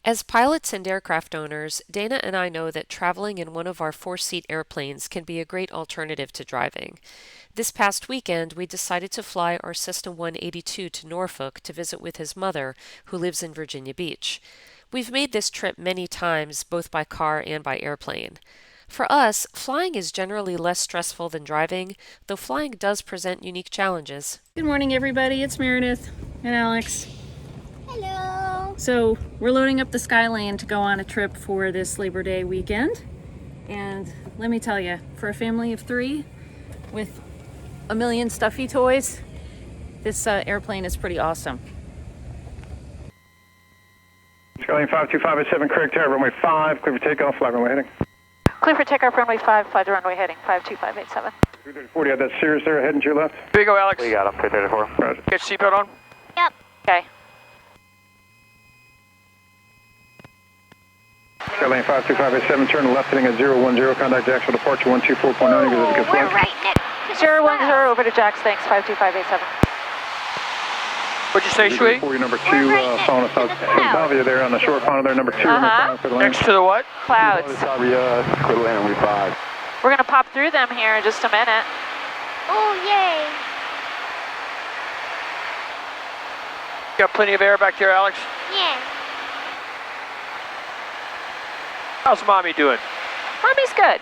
As pilots and aircraft owners, Dana and I know that traveling in one of our four-seat airplanes can be a great alternative to driving. This past weekend, we decided to fly our Cessna 182 to Norfolk to visit with his mother, who lives in Virginia Beach. We've made this trip many times, both by car and by airplane. For us, flying is generally less stressful than driving, though flying does present unique challenges. Good morning, everybody. It's Meredith and Alex. Hello. So we're loading up the Skylane to go on a trip for this Labor Day weekend. And let me tell you, for a family of three with a million stuffy toys, this airplane is pretty awesome. Skylane 52587, correct tower, runway 5, clear for takeoff, flight runway heading. Clear for takeoff, runway 5, fly the runway heading, 52587. 33040, have that Cirrus there, heading to your left. Here you go, Alex. We got him, 334. Roger. Get your seatbelt on. Yep. Okay. Skylane 52587, turn left heading at 010, contact Jacksonville departure 124.9, give us a good We're flight. right next to 010 over to Jax, thanks, 52587. What'd you say, Shui? For you, number 2, We're right next following us to out. the clouds. Davia there on the short corner there, number 2. Next to the what? Clouds. Skylane runway 5. We're going to pop through them here in just a minute. Oh, yay. Got plenty of air back there, Alex. Yeah. How's mommy doing? Mommy's good.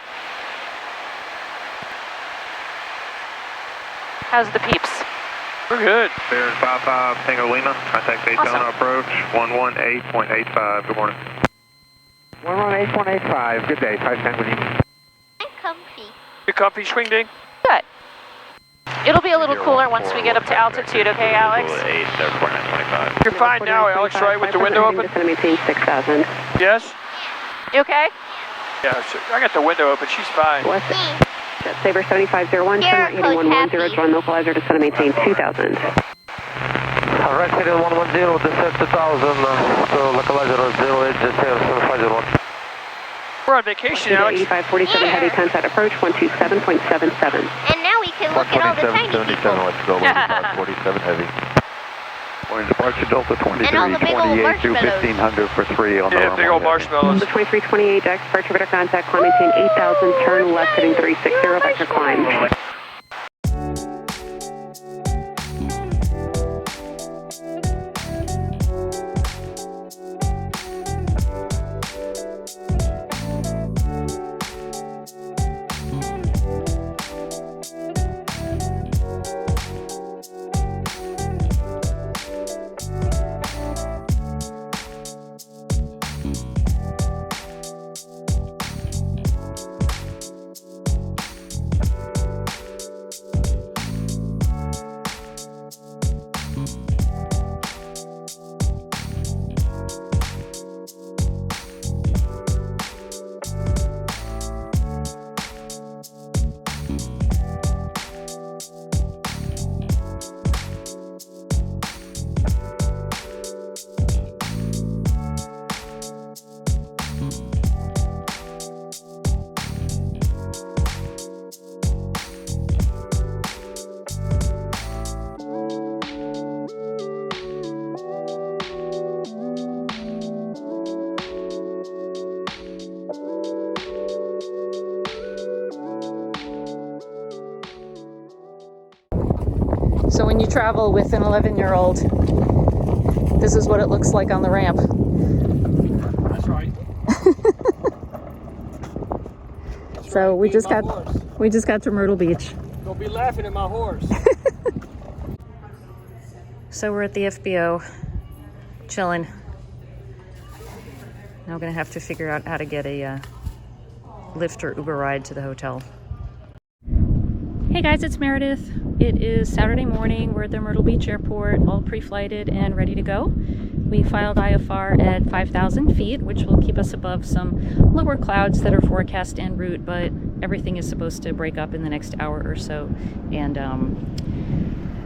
How's the peeps? We're good. Bears 55 Tango Lima, contact Daytona Awesome. approach 118.85. Good morning. 118.85, good day, 5 Tango Lima. I'm comfy. You comfy, swing ding? Good. It'll be a little cooler once we get up to altitude, okay, Alex? 8, You're fine now, Alex, right? With the window open? Maintain 6,000. Yes? You okay? Yeah, so I got the window open. She's fine. West Jet Saber 7501, turn right heading 110, join localizer, descend and maintain 2,000. Right heading 110, descend 2,000, so localizer 08, just here, 7501. We're on vacation, Alex. 8547, heavy contact approach, 127.77. And now we can look at all the tiny people. Let's go, 47 heavy. Morning departure, Delta And all the big old 2328 to marshmallows. 1500 for 3 on the Yeah, big old marshmallows. 2328, Jax, departure, radar contact, climb, maintain 8,000, turn left heading 360, vector climb. So when you travel with an 11-year-old, this is what it looks like on the ramp. That's right. So we just got to Myrtle Beach. Don't be laughing at my horse. So we're at the FBO, chilling. Now we're gonna have to figure out how to get a Lyft or Uber ride to the hotel. Hey guys, it's Meredith. It is Saturday morning. We're at the Myrtle Beach Airport, all pre-flighted and ready to go. We filed IFR at 5,000 feet, which will keep us above some lower clouds that are forecast en route, but everything is supposed to break up in the next hour or so. And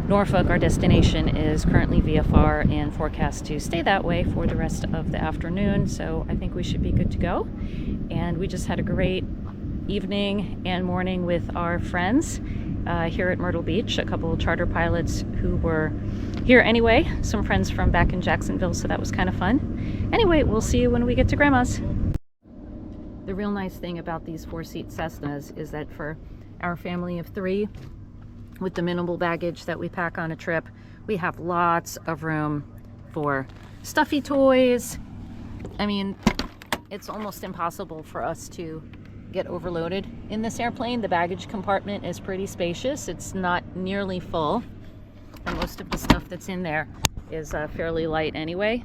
Norfolk, our destination, is currently VFR and forecast to stay that way for the rest of the afternoon, so I think we should be good to go. And we just had a great evening and morning with our friends here at Myrtle Beach, a couple of charter pilots who were here anyway, some friends from back in Jacksonville, so that was kind of fun. Anyway, we'll see you when we get to Grandma's. The real nice thing about these 4-seat Cessnas is that for our family of 3, with the minimal baggage that we pack on a trip, we have lots of room for stuffy toys. I mean, it's almost impossible for us to get overloaded in this airplane. The baggage compartment is pretty spacious. It's not nearly full, and most of the stuff that's in there is fairly light anyway.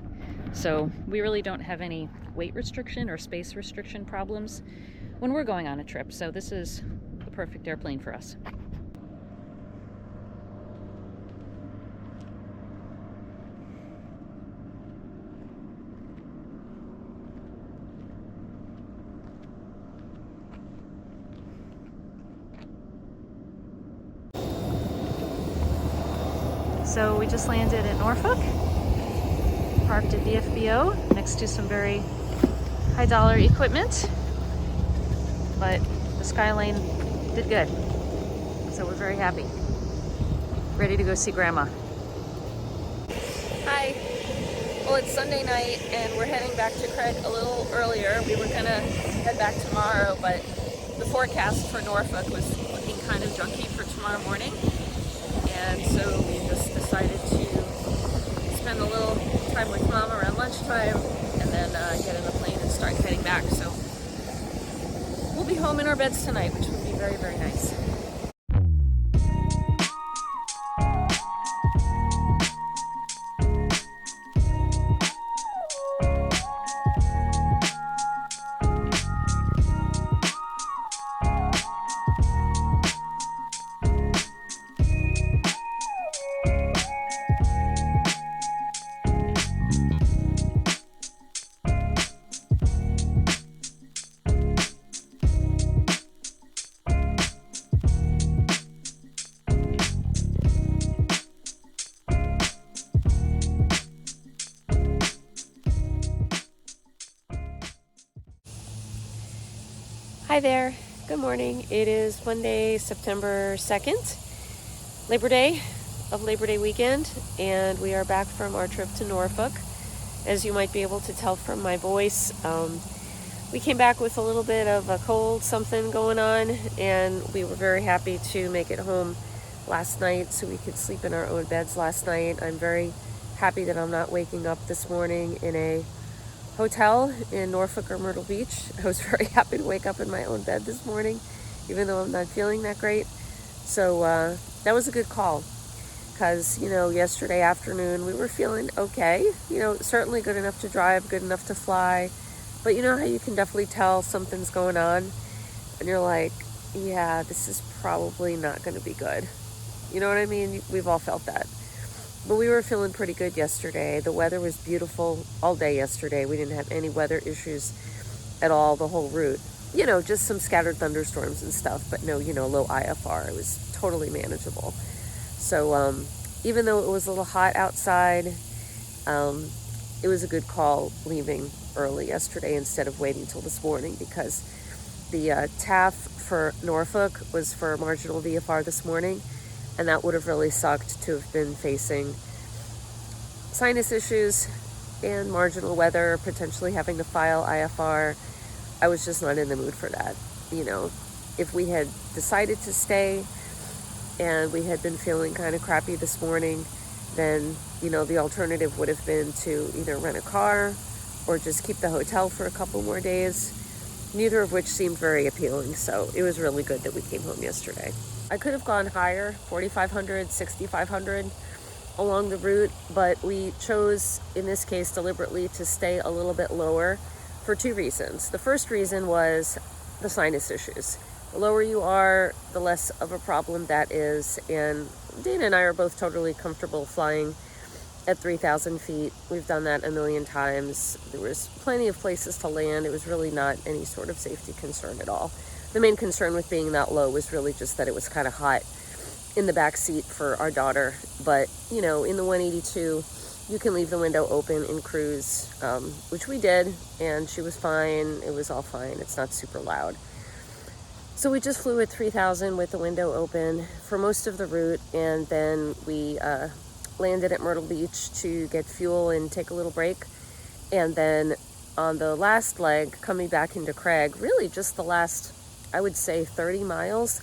So we really don't have any weight restriction or space restriction problems when we're going on a trip. So this is the perfect airplane for us. So we just landed at Norfolk, parked at the FBO next to some very high dollar equipment, but the Skylane did good. So we're very happy. Ready to go see Grandma. Hi. Well, it's Sunday night and we're heading back to Craig a little earlier. We were gonna head back tomorrow, but the forecast for Norfolk was looking kind of junky for tomorrow morning. And so we just decided to spend a little time with Mom around lunchtime and then get in the plane and start heading back. So we'll be home in our beds tonight, which will be very, very nice. Hi there. Good morning. It is Monday, September 2nd, Labor Day of Labor Day weekend, and we are back from our trip to Norfolk. As you might be able to tell from my voice, we came back with a little bit of a cold, something going on, and we were very happy to make it home last night so we could sleep in our own beds last night. I'm very happy that I'm not waking up this morning in a hotel in Norfolk or Myrtle Beach. I was very happy to wake up in my own bed this morning, even though I'm not feeling that great. So that was a good call, because, yesterday afternoon we were feeling okay. Certainly good enough to drive, good enough to fly. But you know how you can definitely tell something's going on, and you're like, yeah, this is probably not going to be good. You know what I mean? We've all felt that. But we were feeling pretty good yesterday. The weather was beautiful all day yesterday. We didn't have any weather issues at all the whole route. Just some scattered thunderstorms and stuff, but no, low IFR. It was totally manageable. So even though it was a little hot outside, it was a good call leaving early yesterday instead of waiting till this morning, because the TAF for Norfolk was for marginal VFR this morning. And that would have really sucked to have been facing sinus issues and marginal weather, potentially having to file IFR. I was just not in the mood for that. If we had decided to stay and we had been feeling kind of crappy this morning, then, the alternative would have been to either rent a car or just keep the hotel for a couple more days, neither of which seemed very appealing. So it was really good that we came home yesterday. I could have gone higher, 4,500, 6,500 along the route, but we chose, in this case, deliberately to stay a little bit lower for 2 reasons. The first reason was the sinus issues. The lower you are, the less of a problem that is, and Dana and I are both totally comfortable flying at 3,000 feet. We've done that a million times. There was plenty of places to land. It was really not any sort of safety concern at all. The main concern with being that low was really just that it was kind of hot in the back seat for our daughter. But, in the 182, you can leave the window open in cruise, which we did, and she was fine. It was all fine. It's not super loud. So we just flew at 3,000 with the window open for most of the route, and then we landed at Myrtle Beach to get fuel and take a little break. And then on the last leg, coming back into Craig, really just the last, I would say 30 miles,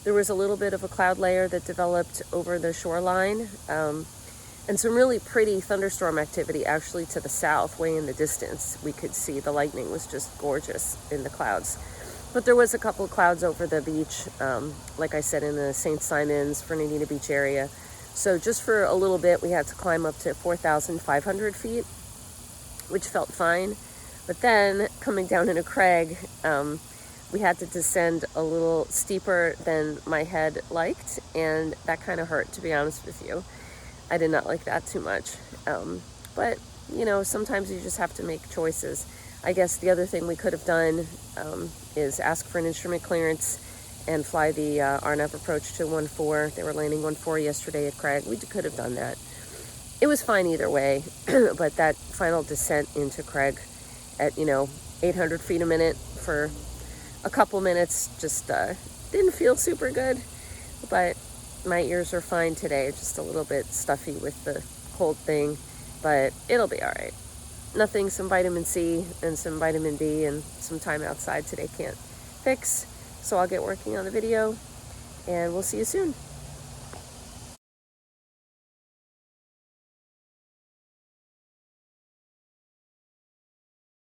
there was a little bit of a cloud layer that developed over the shoreline, and some really pretty thunderstorm activity actually to the south, way in the distance. We could see the lightning was just gorgeous in the clouds. But there was a couple of clouds over the beach, like I said, in the St. Simons, Fernandina Beach area. So just for a little bit, we had to climb up to 4,500 feet, which felt fine. But then coming down into Craig, we had to descend a little steeper than my head liked, and that kind of hurt, to be honest with you. I did not like that too much. But, you know, sometimes you just have to make choices. I guess the other thing we could have done is ask for an instrument clearance and fly the RNAV approach to 1-4. They were landing 1-4 yesterday at Craig. We could have done that. It was fine either way, but that final descent into Craig at, 800 feet a minute for a couple minutes just didn't feel super good. But my ears are fine today, just a little bit stuffy with the cold thing, but it'll be all right. Nothing some vitamin C and some vitamin D and some time outside today can't fix. So I'll get working on the video, and we'll see you soon.